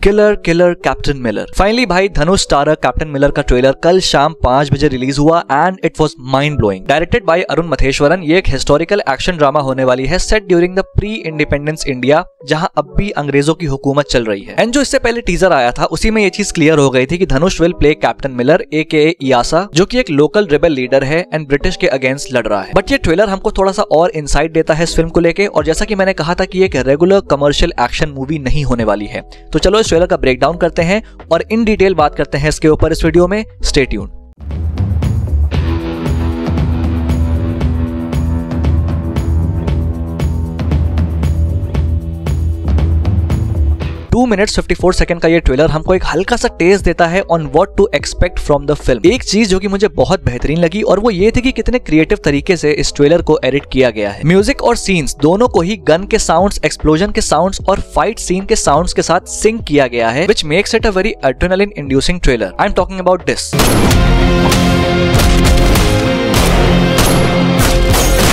Killer killer captain Miller. Finally भाई धनुष starrer captain Miller का trailer कल शाम 5 बजे रिलीज हुआ and it was mind blowing. Directed by Arun Matheswaran, ये एक हिस्टोरिकल एक्शन ड्रामा होने वाली है set during the pre independence India, जहां अब भी अंग्रेजों की हुकूमत चल रही है। एंड जो इससे पहले टीजर आया था उसी में ये चीज क्लियर हो गई थी कि Dhanush will play Captain Miller AKA इयासा, जो कि एक लोकल रिबेल लीडर है एंड ब्रिटिश के अगेंस्ट लड़ रहा है। बट ये ट्रेलर हमको थोड़ा सा और इनसाइट देता है इस फिल्म को लेके, और जैसा कि मैंने कहा था कि एक रेगुलर कमर्शियल एक्शन मूवी नहीं होने वाली है। तो चलो इस ट्रेलर का ब्रेकडाउन करते हैं और इन डिटेल बात करते हैं इसके ऊपर इस वीडियो में। Stay tuned. 2 मिनट्स 54 सेकंड का ये ट्रेलर हमको एक हल्का सा टेस्ट देता है on what to expect from the film. एक चीज जो कि मुझे बहुत बेहतरीन लगी और वो ये थी कि कितने क्रिएटिव तरीके से इस ट्रेलर को एडिट किया गया है। म्यूजिक और सीन्स दोनों को ही गन के साउंड्स, एक्सप्लोजन के साउंड्स और फाइट सीन के साउंड्स के साथ सिंक किया गया है, which makes it a very adrenaline inducing trailer. I am talking about this.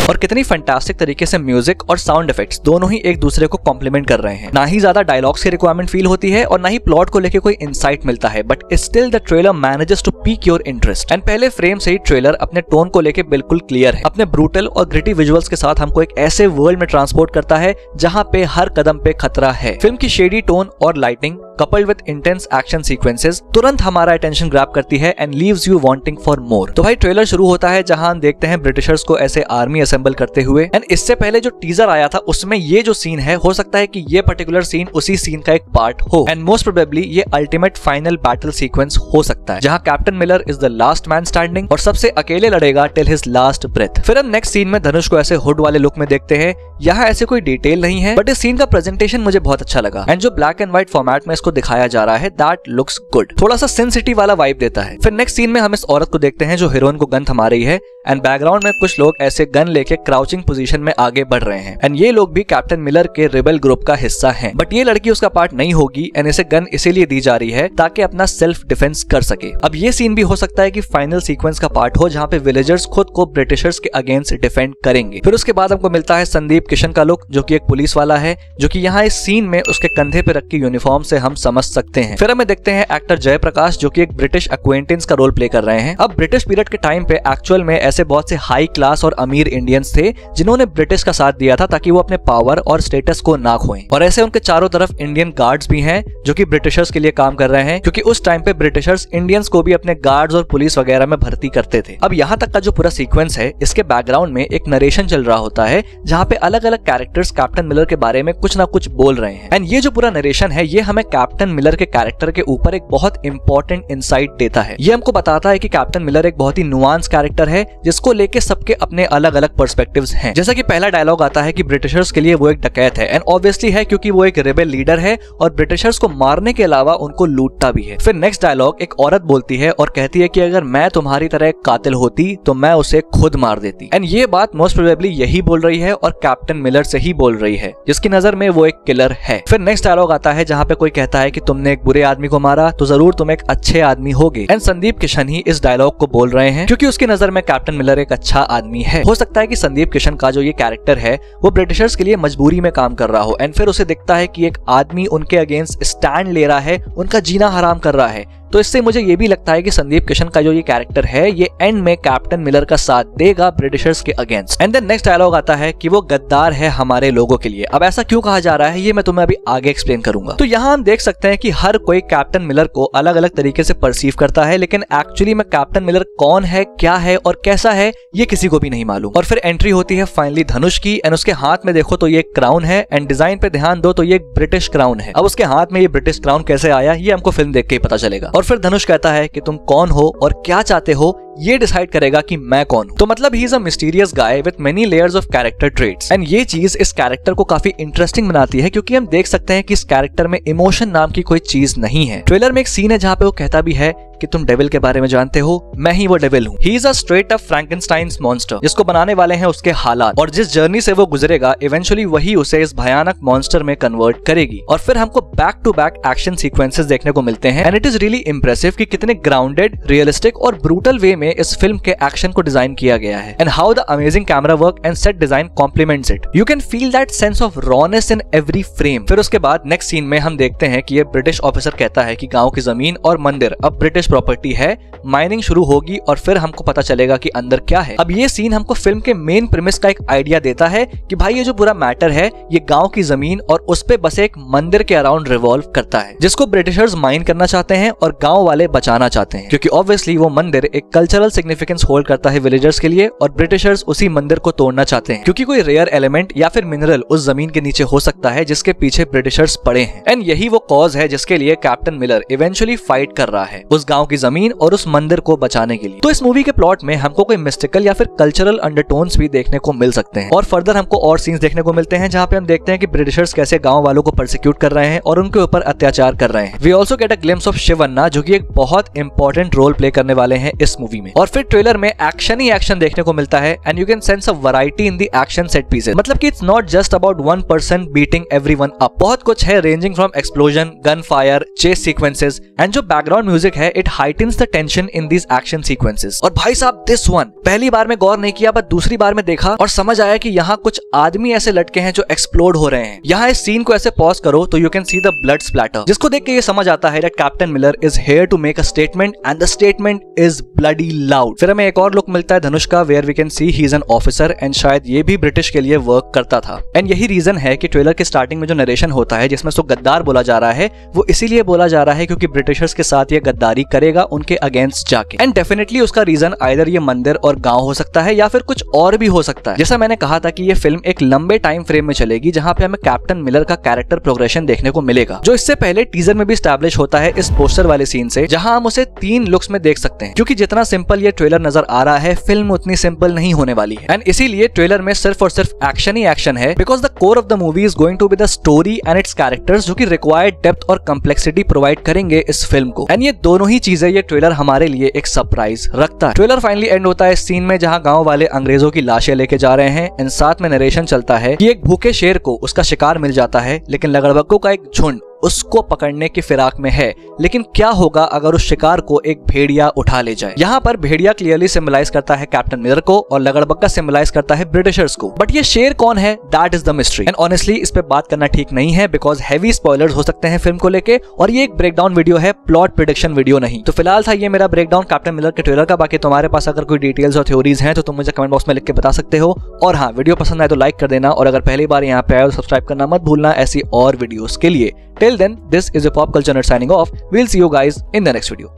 और कितनी फैंटास्टिक तरीके से म्यूजिक और साउंड इफेक्ट्स दोनों ही एक दूसरे को कॉम्प्लीमेंट कर रहे हैं। ना ही ज्यादा डायलॉग्स की रिक्वायरमेंट फील होती है और ना ही प्लॉट को लेके कोई इंसाइट मिलता है, but still the trailer manages to pique your interest. And पहले फ्रेम से ही ट्रेलर अपने टोन को लेके बिल्कुल क्लियर है। अपने ब्रूटल और ग्रिटी विजुअल्स के साथ हमको एक ऐसे वर्ल्ड में ट्रांसपोर्ट करता है जहाँ पे हर कदम पे खतरा है। फिल्म की शेडी टोन और lighting coupled with intense action sequences तुरंत हमारा अटेंशन ग्रैब करती है and leaves you wanting for more. तो भाई ट्रेलर शुरू होता है जहां हम देखते हैं ब्रिटिशर्स को ऐसे आर्मी असेंबल करते हुए, एंड इससे पहले जो टीजर आया था उसमें ये जो सीन है, हो सकता है कि ये पर्टिकुलर सीन उसी सीन का एक पार्ट हो, एंड मोस्ट प्रोबेबली ये अल्टीमेट फाइनल बैटल सीक्वेंस हो सकता है जहां captain Miller is the last man standing और सबसे अकेले लड़ेगा टिल हिज लास्ट ब्रेथ। फिर हम नेक्स्ट सीन में धनुष को ऐसे हुड वाले लुक में देखते हैं। यहाँ ऐसे कोई डिटेल नहीं है, बट इस सीन का प्रेजेंटेशन मुझे बहुत अच्छा लगा एंड जो ब्लैक एंड व्हाइट फॉर्मेट में इसको दिखाया जा रहा है दैट लुक्स गुड, थोड़ा सा सिन सिटी वाला वाइब देता है। फिर नेक्स्ट सीन में हम इस औरत को देखते हैं जो हीरोइन को गन थमा रही है एंड बैकग्राउंड में कुछ लोग ऐसे गन लेके क्राउचिंग पोजीशन में आगे बढ़ रहे हैं एंड ये लोग भी कैप्टन मिलर के रिबेल ग्रुप का हिस्सा हैं। बट ये लड़की उसका पार्ट नहीं होगी एंड इसे गन इसीलिए दी जा रही है ताकि अपना सेल्फ डिफेंस कर सके। अब ये सीन भी हो सकता है कि फाइनल सीक्वेंस का पार्ट हो जहाँ पे विलेजर्स खुद को ब्रिटिशर्स के अगेंस्ट डिफेंड करेंगे। फिर उसके बाद हमको मिलता है संदीप किशन का लुक, जो कि एक पुलिस वाला है, जो कि यहाँ इस सीन में उसके कंधे पे रखी यूनिफॉर्म से हम समझ सकते हैं। फिर हमें देखते हैं एक्टर जयप्रकाश, जो कि एक ब्रिटिश एक्वेंटेंस का रोल प्ले कर रहे हैं। अब ब्रिटिश पीरियड के टाइम पे एक्चुअल में ऐसे बहुत से हाई क्लास और अमीर इंडियंस थे जिन्होंने ब्रिटिश का साथ दिया था ताकि वो अपने पावर और स्टेटस को ना खोएं, और ऐसे उनके चारों तरफ इंडियन गार्ड्स भी हैं जो कि ब्रिटिशर्स के लिए काम कर रहे हैं, क्योंकि उस टाइम पे ब्रिटिशर्स इंडियंस को भी अपने गार्ड्स और पुलिस वगैरह में भर्ती करते थे। अब यहाँ तक का जो पूरा सीक्वेंस है, इसके बैकग्राउंड में एक नरेशन चल रहा होता है जहाँ पे अलग अलग कैरेक्टर्स कैप्टन मिलर के बारे में कुछ ना कुछ बोल रहे हैं, एंड ये जो पूरा नरेशन है ये हमें कैप्टन मिलर के कैरेक्टर के ऊपर एक बहुत इंपॉर्टेंट इंसाइट देता है। ये हमको बताता है कि कैप्टन मिलर एक बहुत ही नुआंस कैरेक्टर है जिसको लेके सबके अपने अलग अलग पर्सपेक्टिव्स हैं। जैसा कि पहला डायलॉग आता है कि ब्रिटिशर्स के लिए वो एक डकैत है, एंड ऑब्वियसली है क्योंकि वो एक रेबेल लीडर है और ब्रिटिशर्स को मारने के अलावा उनको लूटता भी है। फिर नेक्स्ट डायलॉग एक औरत बोलती है और कहती है कि अगर मैं तुम्हारी तरह एक कातिल होती तो मैं उसे खुद मार देती, एंड ये बात मोस्ट प्रोबेबली यही बोल रही है और कैप्टन मिलर से ही बोल रही है, जिसकी नजर में वो एक किलर है। फिर नेक्स्ट डायलॉग आता है जहाँ पे कोई कहता है कि तुमने एक बुरे आदमी को मारा तो जरूर तुम एक अच्छे आदमी होगे, एंड संदीप किशन ही इस डायलॉग को बोल रहे हैं क्योंकि उसकी नजर में कैप्टन मिलर एक अच्छा आदमी है। हो सकता है कि संदीप किशन का जो ये कैरेक्टर है वो ब्रिटिशर्स के लिए मजबूरी में काम कर रहा हो, एंड फिर उसे दिखता है कि एक आदमी उनके अगेंस्ट स्टैंड ले रहा है, उनका जीना हराम कर रहा है। तो इससे मुझे ये भी लगता है कि संदीप किशन का जो ये कैरेक्टर है ये एंड में कैप्टन मिलर का साथ देगा ब्रिटिशर्स के against. And then next dialogue आता है कि वो गद्दार है हमारे लोगों के लिए। अब ऐसा क्यों कहा जा रहा है ये मैं तुम्हें अभी आगे एक्सप्लेन करूंगा। तो यहाँ हम देख सकते हैं कि हर कोई कैप्टन मिलर को अलग अलग तरीके से परसीव करता है, लेकिन एक्चुअली में कैप्टन मिलर कौन है, क्या है और कैसा है ये किसी को भी नहीं मालूम। और फिर एंट्री होती है फाइनली धनुष की, एंड उसके हाथ में देखो तो ये क्राउन है, एंड डिजाइन पे ध्यान दो तो ये एक ब्रिटिश क्राउन है। अब उसके हाथ में ये ब्रिटिश क्राउन कैसे आया ये हमको फिल्म देख के ही पता चलेगा। और फिर धनुष कहता है कि तुम कौन हो और क्या चाहते हो ये डिसाइड करेगा कि मैं कौन हूं। तो मतलब ही is a mysterious guy with many layers of character traits, and ये चीज इस कैरेक्टर को काफी इंटरेस्टिंग बनाती है क्योंकि हम देख सकते हैं कि इस कैरेक्टर में इमोशन नाम की कोई चीज नहीं है। ट्रेलर में एक सीन है जहाँ पे वो कहता भी है कि तुम डेविल के बारे में जानते हो, मैं ही वो डेविल हूँ। He is a straight up Frankenstein's monster, जिसको बनाने वाले हैं उसके हालात, और जिस जर्नी से वो गुजरेगा इवेंचुअली वही उसे इस भयानक मॉन्स्टर में कन्वर्ट करेगी। और फिर हमको back to back action sequences देखने को मिलते हैं, and it is really impressive कि कितने ग्राउंडेड, रियलिस्टिक और ब्रूटल वे में इस फिल्म के एक्शन को डिजाइन किया गया है and how the amazing camera work and set design compliments it. You can feel that sense of rawness in every frame. फिर उसके बाद नेक्स्ट सीन में हम देखते हैं कि ये ब्रिटिश ऑफिसर कहता है कि गांव की जमीन और मंदिर अब ब्रिटिश प्रॉपर्टी है, माइनिंग शुरू होगी और फिर हमको पता चलेगा कि अंदर क्या है। अब ये सीन हमको फिल्म के मेन प्रीमिस का एक आइडिया देता है कि भाई ये जो पूरा मैटर है ये गांव की जमीन और उस पे बसे एक मंदिर के अराउंड रिवॉल्व करता है, जिसको ब्रिटिशर्स माइन करना चाहते हैं और गांव वाले बचाना चाहते हैं, क्योंकि ऑब्वियसली वो मंदिर एक कल्चरल सिग्निफिकेंस होल्ड करता है विलेजर्स के लिए और ब्रिटिशर्स उसी मंदिर को तोड़ना चाहते हैं क्योंकि कोई रेयर एलिमेंट या फिर मिनरल उस जमीन के नीचे हो सकता है जिसके पीछे ब्रिटिशर्स पड़े हैं। एंड यही वो कॉज है जिसके लिए कैप्टन मिलर इवेंचुअली फाइट कर रहा है उस गांव की जमीन और उस मंदिर को बचाने के लिए। तो इस मूवी के प्लॉट में हमको कोई मिस्टिकल या फिर कल्चरल अंडरटोन्स भी देखने को मिल सकते हैं और फर्दर हमको और सीन्स देखने को मिलते हैं जहां पे हम देखते हैं कि ब्रिटिशर्स कैसे गांव वालों को परसिक्यूट कर रहे हैं और उनके ऊपर अत्याचार कर रहे हैं। We also get a glimpse of Shivanna जो कि एक बहुत इंपॉर्टेंट रोल प्ले करने वाले हैं इस मूवी में। और फिर ट्रेलर में एक्शन ही एक्शन देखने को मिलता है and you can sense a variety in the action set pieces. मतलब कि it's not just about one person beating everyone up, बहुत कुछ है ranging from explosion, gun fire, chase sequences and जो बैकग्राउंड म्यूजिक है it heightens the tension in these action sequences. और भाई साहब दिस वन पहली बार में गौर नहीं किया बट दूसरी बार में देखा और समझ आया कि यहाँ कुछ आदमी ऐसे लटके हैं जो एक्सप्लोड हो रहे हैं। यहाँ इस सीन को ऐसे पॉज करो तो you can see the blood splatter, जिसको देख के ये समझ आता है that Captain Miller is here to make a statement and the statement is bloody loud. फिर हमें एक और लुक मिलता है धनुष का where we can see he is an officer and शायद ये भी ब्रिटिश के लिए वर्क करता था। एंड यही रीजन है कि ट्रेलर के स्टार्टिंग में जो नरेशन होता है जिसमें उसको गद्दार बोला जा रहा है वो इसीलिए बोला जा रहा है क्योंकि ब्रिटिशर्स के साथ ये गद्दारी करेगा उनके अगेंस्ट जाके। एंड डेफिनेटली उसका रीजन आइदर ये मंदिर और गांव हो सकता है या फिर कुछ और भी हो सकता है। जैसा मैंने कहा था कि ये फिल्म एक लंबे टाइम फ्रेम में चलेगी जहां पे हमें कैप्टन मिलर का कैरेक्टर प्रोग्रेशन देखने को मिलेगा, जो इससे पहले टीजर में भी एस्टैब्लिश होता है इस पोस्टर वाले सीन से, जहां हम उसे 3 लुक्स में देख सकते हैं। क्योंकि जितना सिंपल ये ट्रेलर नजर आ रहा है फिल्म उतनी सिंपल नहीं होने वाली है एंड इसीलिए ट्रेलर में सिर्फ और सिर्फ एक्शन ही एक्शन है because the core of the movie is going to be the story and its characters जो कि रिक्वायर्ड डेप्थ और कम्प्लेक्सिटी प्रोवाइड करेंगे इस फिल्म को। एंड ये दोनों ही चीजें ये ट्रेलर हमारे लिए एक सरप्राइज रखता है। ट्रेलर फाइनली एंड होता है इस सीन में जहां गांव वाले अंग्रेजों की लाशें लेके जा रहे हैं एंड साथ में नरेशन चलता है कि एक भूखे शेर को उसका शिकार मिल जाता है लेकिन लगड़बग्गों का एक झुंड उसको पकड़ने की फिराक में है। लेकिन क्या होगा अगर उस शिकार को एक भेड़िया उठा ले जाए। यहाँ पर भेड़िया क्लियरली सिंबलाइज करता है कैप्टन मिलर को और लगड़बग्गा सिंबलाइज करता है ब्रिटिशर्स को, बट ये शेर कौन है that is the mystery. And honestly इस पे बात करना ठीक नहीं है बिकॉज हैवी स्पॉयलर्स हो सकते हैं फिल्म को लेके और ये एक ब्रेकडाउन वीडियो है, प्लॉट प्रेडिक्शन वीडियो नहीं। तो फिलहाल था ये मेरा ब्रेकडाउन कैप्टन मिलर के ट्रेलर का। बाकी तुम्हारे पास अगर कोई डिटेल्स और थ्योरीज हैं तो तुम मुझे कमेंट बॉक्स में लिख के बता सकते हो। और हाँ, वीडियो पसंद आए तो लाइक कर देना और अगर पहली बार यहाँ पे आए तो सब्सक्राइब करना मत भूलना ऐसी और वीडियोस के लिए। Till then, this is your Pop Culture Nerd signing off. We'll see you guys in the next video.